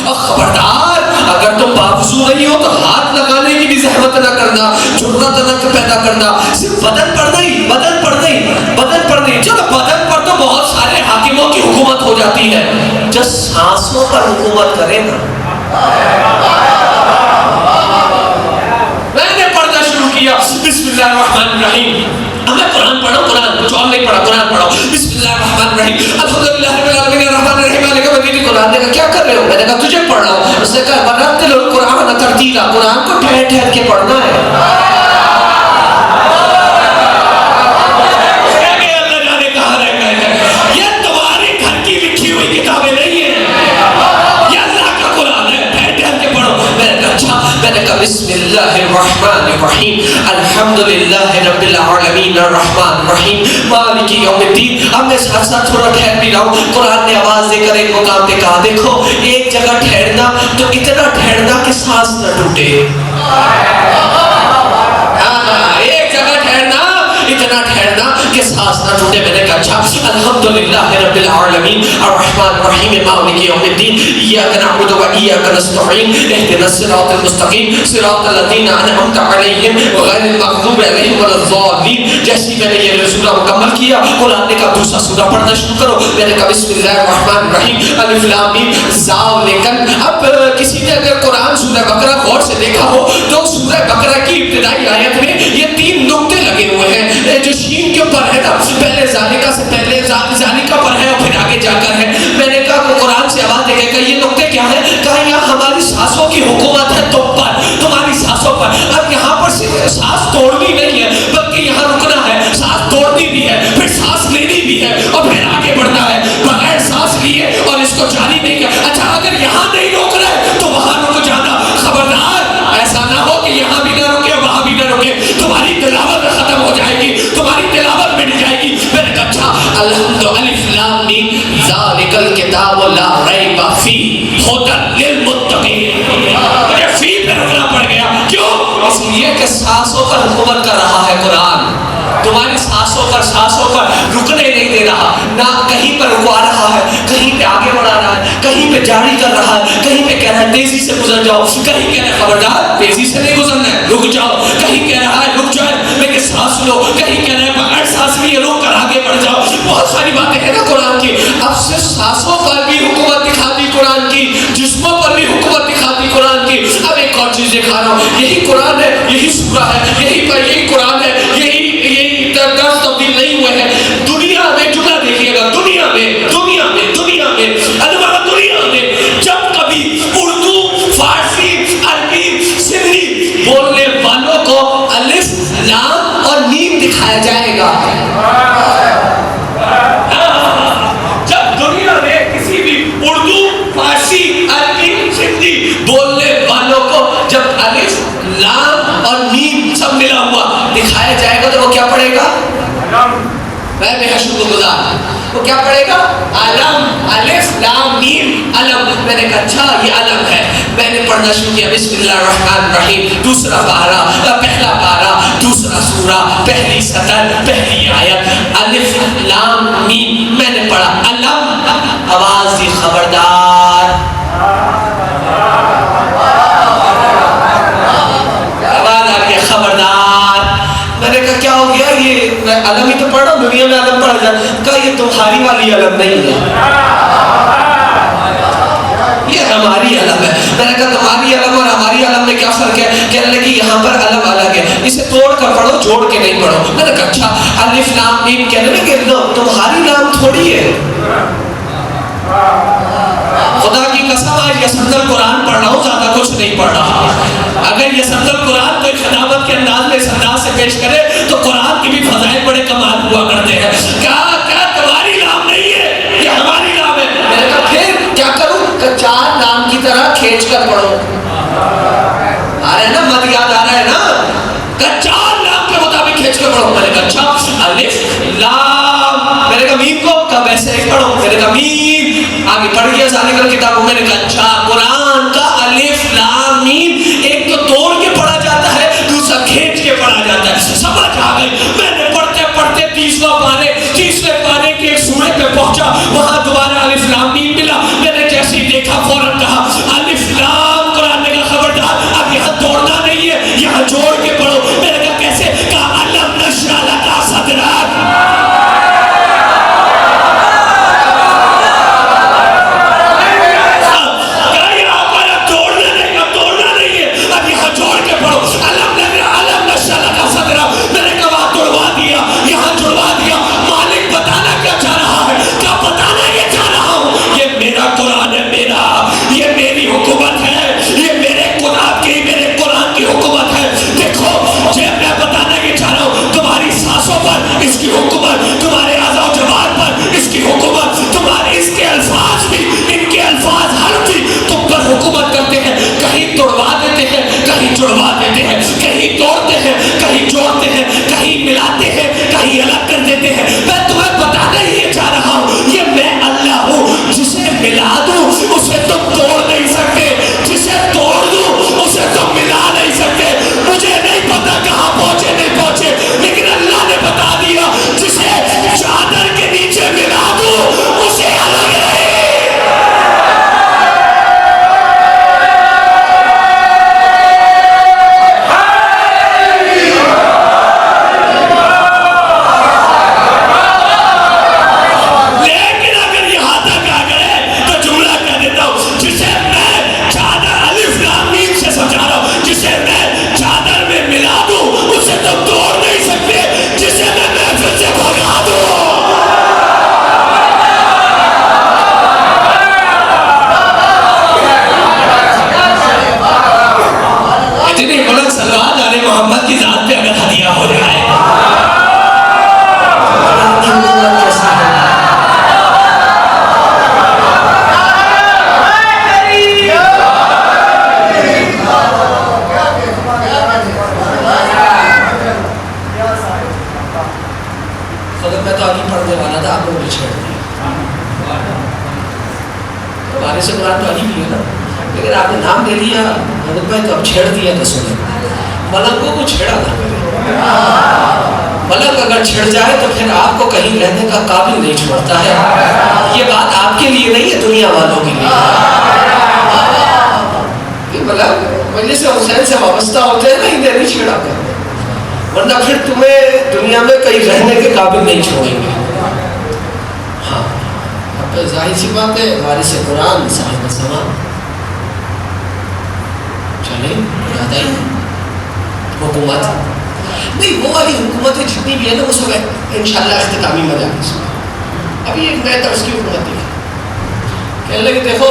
اور خبردار اگر تم باوضو نہیں ہو تو ہاتھ لگانے کی بھی زحمت نہ کرنا، جرات نہ پیدا کرنا. صرف بدن پر نہیں، بدن پر نہیں، بدن پر نہیں. چلو بدن پر تو بہت سارے حاکموں کی حکومت ہو جاتی ہے، جو سانسوں پر حکومت کرے نا. میں نے پڑھنا شروع کیا بسم اللہ الرحمن الرحیم. ہمیں قرآن پڑھو، قرآن کچھ اور نہیں پڑھا، قرآن پڑھو. بسم اللہ الرحمن الرحیم الحمدللہ رب العالمین الرحمن الرحیم مالک یوم الدین. قرآن نے کہا کیا کر رہے ہو؟ میں نے کہا تجھے پڑھ رہا ہوں. اس نے کہا ورتل القرآن ترتیلا، قرآن کو ٹھہر ٹھہر کے پڑھنا ہے. بسم اللہ الرحمن الرحیم الحمدللہ رب العالمین الرحمن الرحیم مالک یوم الدین. اب میں ساتھ ساتھ تھوڑا ٹھہر بھی رہا ہوں. قرآن نے آواز دے کر ایک مقام پہ کہا دیکھو ایک جگہ ٹھہرنا تو اتنا ٹھہرنا کہ سانس نہ ٹوٹے. ایک جگہ ٹھہرنا اتنا ٹھہرنا کہ سانس نہ ٹوٹے. میں نے کہا اچھا الحمدللہ رب العالمین الرحمن الرحیم مالک یوم الدین ایاک نعبد و ایاک نستعین اہدنا الصراط المستقیم صراط الذین انعمت علیہم غیر المغضوب علیہم ولا الضالین. جیسے میں نے یہ سورہ مکمل کیا قرآن نے کہا دوسرا سورہ پڑھنا شروع کرو. میں نے کہا بسم اللہ الرحمن الرحیم الف لام میم ذالک. اب کسی نے اگر قرآن سورہ بقرہ غور سے دیکھا ہو تو سورہ بقرہ کی ابتدائی آیت میں یہ 3 نقطے لگے ہوئے ہیں جو شین کے اوپر ہے نا. پہلے ذالکہ سے پہلے ذالکہ پر ہے اور پھر آگے جا کر ہے. میں نے کہا کہ قرآن سے آواز دے کہ یہ نقطے کیا ہے؟ کہا یہاں ہماری سانسوں کی حکومت ہے تم پر، تمہاری سانسوں پر. اب یہاں پر صرف سانس توڑنی نہیں ہے بلکہ یہاں رکنا ہے. سانس توڑنی بھی ہے پھر سانس لینی بھی ہے اور پھر آگے بڑھنا ہے. بغیر سانس لیے اور اس کو جاری نہیں کیا. اچھا اگر یہاں نہیں روک رہے تو وہاں رک جانا. خبردار ایسا نہ ہو کہ یہاں بھی نہ رکے وہاں بھی نہ رکے. تمہاری تلاوت ختم ہو جائے گی، تمہاری تلاوت مٹ جائے گی. میں نے کہا اچھا الحمد الف لام میم ذالک الکتاب لا ریب فیہ ھدی للمتقین. مجھے فی پہ رکنا پڑ گیا. کیوں؟ اس لیے کہ سانسوں پر حکومت کر رہا ہے قرآن. تمہاری سانسوں پر رکنے نہیں دے رہا. نہ کہیں پر رکوا رہا ہے، کہیں پہ آگے بڑھا رہا ہے، کہیں پہ جاری کر رہا ہے، کہیں پہ کہہ رہا ہے تیزی سے گزر جاؤ، کہیں کہہ رہا ہے خبردار تیزی سے نہیں گزرنا ہے رک جاؤ، کہیں کہہ رہا ہے رک جائے لیکن سانس لو، کہیں کہہ رہا ہے بغیر سانس لیے روک کر آگے بڑھ جاؤ. بہت ساری باتیں ہیں نا قرآن کی. اب صرف سانسوں پر بھی حکومت دکھا دی قرآن کی، جسموں پر بھی حکومت دکھا دی قرآن کی. اب ایک اور چیز دکھا رہا ہوں. یہی قرآن ہے، یہی سورہ ہے، یہی قرآن ہے، یہی درس تبدیل نہیں ہوئے ہیں. دنیا میں جملہ دیکھیے گا، دنیا میں جب کبھی اردو فارسی عربی سندھی بولنے والوں کو الف لام اور میم دکھایا جائے گا. جب دنیا میں کسی بھی اردو فارسی عربی سندھی بولنے والوں کو جب الف لام اور میم سب ملا ہوا دکھایا جائے گا تو وہ کیا پڑھے گا؟ میں بے شکر گزار. وہ کیا پڑھے گا؟ علم. الف لام میم علم. میں نے کہا اچھا یہ علم ہے. میں نے پڑھنا شروع کیا بسم اللہ الرحمن الرحیم. دوسرا پارہ، پہلا پارہ، دوسرا سورہ، پہلی سطر، پہلی آیت الف لام میم. میں نے پڑھا علم. آواز دی خبردار. آواز آ گیا خبردار. میں نے کہا کیا ہو گیا؟ یہ میں علم ہی تو پڑھ رہا ہوں، دنیا میں علم پڑھا جائے. کہا یہ تمہاری والی علم نہیں ہے، یہ ہماری علم ہے. میں نے کہا تمہاری علم اور ہماری علم میں کیا فرق ہے؟ کہنے لگی یہاں پر علم الگ ہے، اسے توڑ کر پڑھو جوڑ کے نہیں پڑھو. میں نے کہا اچھا الف لام میم. کہنے لگے نو تمہاری نام تھوڑی ہے. خدا کی قسم آج یسمدل قرآن پڑھ رہا ہوں، زیادہ کچھ نہیں پڑھ رہا. اگر یسمدل قرآن کوئی خدامت کے انداز میں اس انداز سے پیش کرے تو قرآن کی بھی فضائل بڑے کمال ہوا کرتے ہیں. کیا تمہاری نام نہیں ہے، یہ ہماری نام ہے. میں نے کہا پھر کیا کروں؟ کہ 4 نام کی طرح کھینچ کر پڑھو. آ رہا ہے نا مت یاد آ رہا ہے نا؟ کہ 4 نام کے مطابق کھینچ کر پڑھو. میں نے کہا اچھا الف لام. میں نے کہا میم کو کب ایسے ایک پڑھو. میں نے کہا میم. آگے پڑھ گیا ذالک الکتاب. میں نے کہا اچھا قرآن کا الف لام میم ایک تو توڑ کے پڑھا جاتا ہے، دوسرا کھینچ کے پڑھا جاتا ہے. سمجھ آ گئی. میں نے پڑھتے پڑھتے 30ویں پارے کے ایک سورے پہ پہنچا، وہاں دوبارہ الف لام میم ملا. میں نے جیسے ہی دیکھا فوراً کہا والی بھی ہے نا, لیکن آپ نے نام لے لیا حضرت بھائی تو اب چھیڑ دیا تو سنیں, ملنگوں کو چھیڑا نہ کرے. ملنگ اگر چھڑ جائے تو پھر آپ کو کہیں رہنے کا قابل نہیں چھوڑتا ہے. یہ بات آپ کے لیے نہیں ہے, دنیا والوں کے لیے. یہ ملنگ مجلس حسین سے وابستہ ہوتے ہیں نا, انہیں نہیں چھیڑا کر, ورنہ پھر تمہیں دنیا میں کہیں رہنے کے قابل نہیں چھوڑیں گے. ہاں اب ظاہر سی بات ہے, وارث قرآن صاحب زمان. چلیں یاد آئی حکومت نہیں, وہ والی حکومتیں جتنی بھی ہے نا وہ سب انشاءاللہ اختتامی مجالس میں. ابھی ایک نئے طرز کی حکومت دیکھی, کہنے لگے دیکھو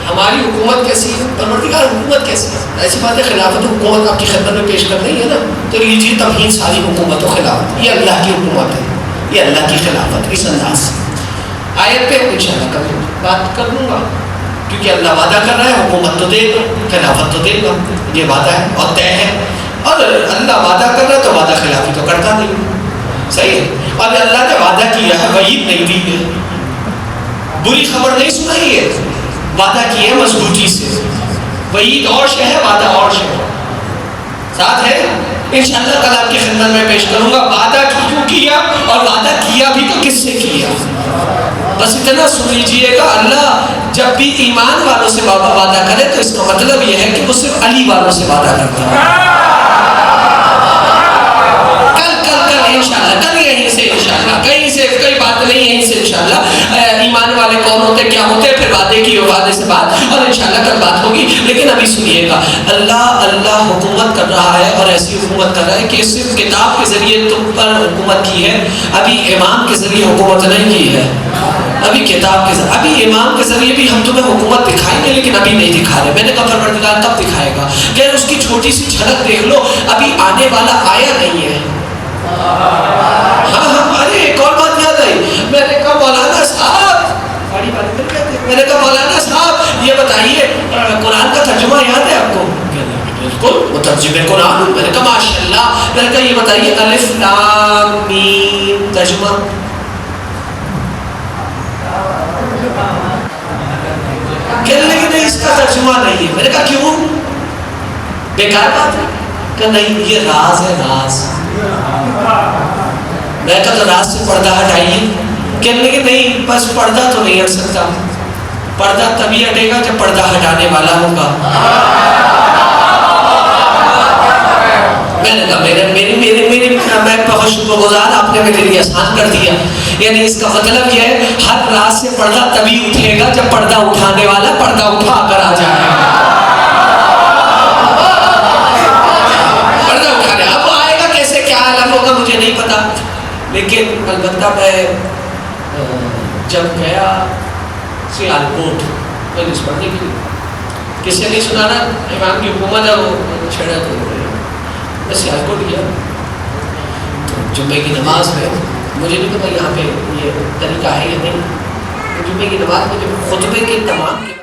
ہماری حکومت کیسی ہے, پروردگار حکومت کیسی ہے. ایسی بات ہے خلافت حکومت آپ کی خدمت میں پیش کر رہی ہے نا, تو لیجیے تمہید ساری حکومت و خلافت, یہ اللہ کی حکومت ہے, یہ اللہ کی خلافت. اس انداز سے آیت پہ انشاءاللہ کبھی بات کر لوں گا, کیونکہ اللہ وعدہ کر رہا ہے حکومت تو دے گا, خلافت تو دے گا, یہ وعدہ ہے اور طے ہے. اور اللہ وعدہ کر رہا ہے تو وعدہ خلافی تو کرتا نہیں, صحیح ہے. اور اللہ نے وعدہ کیا ہے, وعید نہیں دی ہے, بری خبر نہیں سنائی ہے, وعدہ کیا ہے مضبوطی سے. وعید اور شے ہے, وعدہ اور شے ہے, ساتھ ہے. انشاءاللہ کل آپ کی خدمت میں پیش کروں گا وعدہ کیوں کیا, اور وعدہ کیا بھی تو کس سے کیا. بس اتنا سن لیجئے گا, اللہ جب بھی ایمان والوں سے وعدہ کرے تو اس کا مطلب یہ ہے کہ وہ صرف علی والوں سے وعدہ کرتا ہے. انشاءاللہ کل یہیں سے انشاءاللہ, کہیں سے کوئی بات نہیں, یہیں سے انشاءاللہ ایمان والے کون ہوتے کیا ہوتے, پھر وعدے کی وعدے سے بات, اور انشاءاللہ کل بات ہوگی. لیکن ابھی سنیے گا, اللہ حکومت کر رہا ہے, اور ایسی حکومت کر رہا ہے کہ صرف کتاب کے ذریعے تم پر حکومت کی ہے, ابھی امام کے ذریعے حکومت نہیں کی ہے. ابھی کتاب کے ذریعے, ابھی امام کے ذریعے بھی ہم تمہیں حکومت دکھائیں گے, لیکن ابھی نہیں دکھا رہے. میں نے کہا پروردگار کب دکھائے گا, کہ اس کی چھوٹی سی جھلک دیکھ لو, ابھی آنے والا آیا نہیں ہے. ہاں ارے ایک اور بات یاد آئی, میں نے کہا مولانا صاحب, میں نے کہا مولانا صاحب یہ بتائیے قرآن کا ترجمہ یاد ہے آپ کو؟ بالکل مترجم قرآن. میں نے کہا ماشاءاللہ. میں نے کہا یہ بتائیے الف لام میم ترجمہ. کہنے لگے نہیں اس کا ترجمہ نہیں ہے. میں نے کہا کیوں, بیکار بات ہے. کہ نہیں یہ راز ہے, راز. میں کہا تو راز سے پردہ ہٹائیے. کہنے لگے نہیں بس پردہ تو نہیں ہٹ سکتا, پردہ تبھی ہٹے گا جب پردہ ہٹانے والا ہوگا. میں نے کہا میں بہت شکر گزار, آپ نے میرے لیے آسان کر دیا. یعنی اس کا مطلب یہ ہے ہر راز سے پردہ تبھی اٹھے گا جب پردہ اٹھانے والا پردہ اٹھا کر آ جائے گا. پردہ اٹھانے اب آئے گا کیسے, کیا عالم ہوگا مجھے نہیں پتا, لیکن البتہ میں جب گیا سیالکوٹ پولیس پڑھنے کے لیے, کس سے نہیں سنانا, امام کی حکومت ہے وہ چھڑا تو میں سیالکوٹ گیا. تو جمعے کی نماز میں مجھے نہیں پتا یہاں پہ یہ طریقہ ہے یا نہیں, جمعے کی نماز میں جب خطبے کے تمام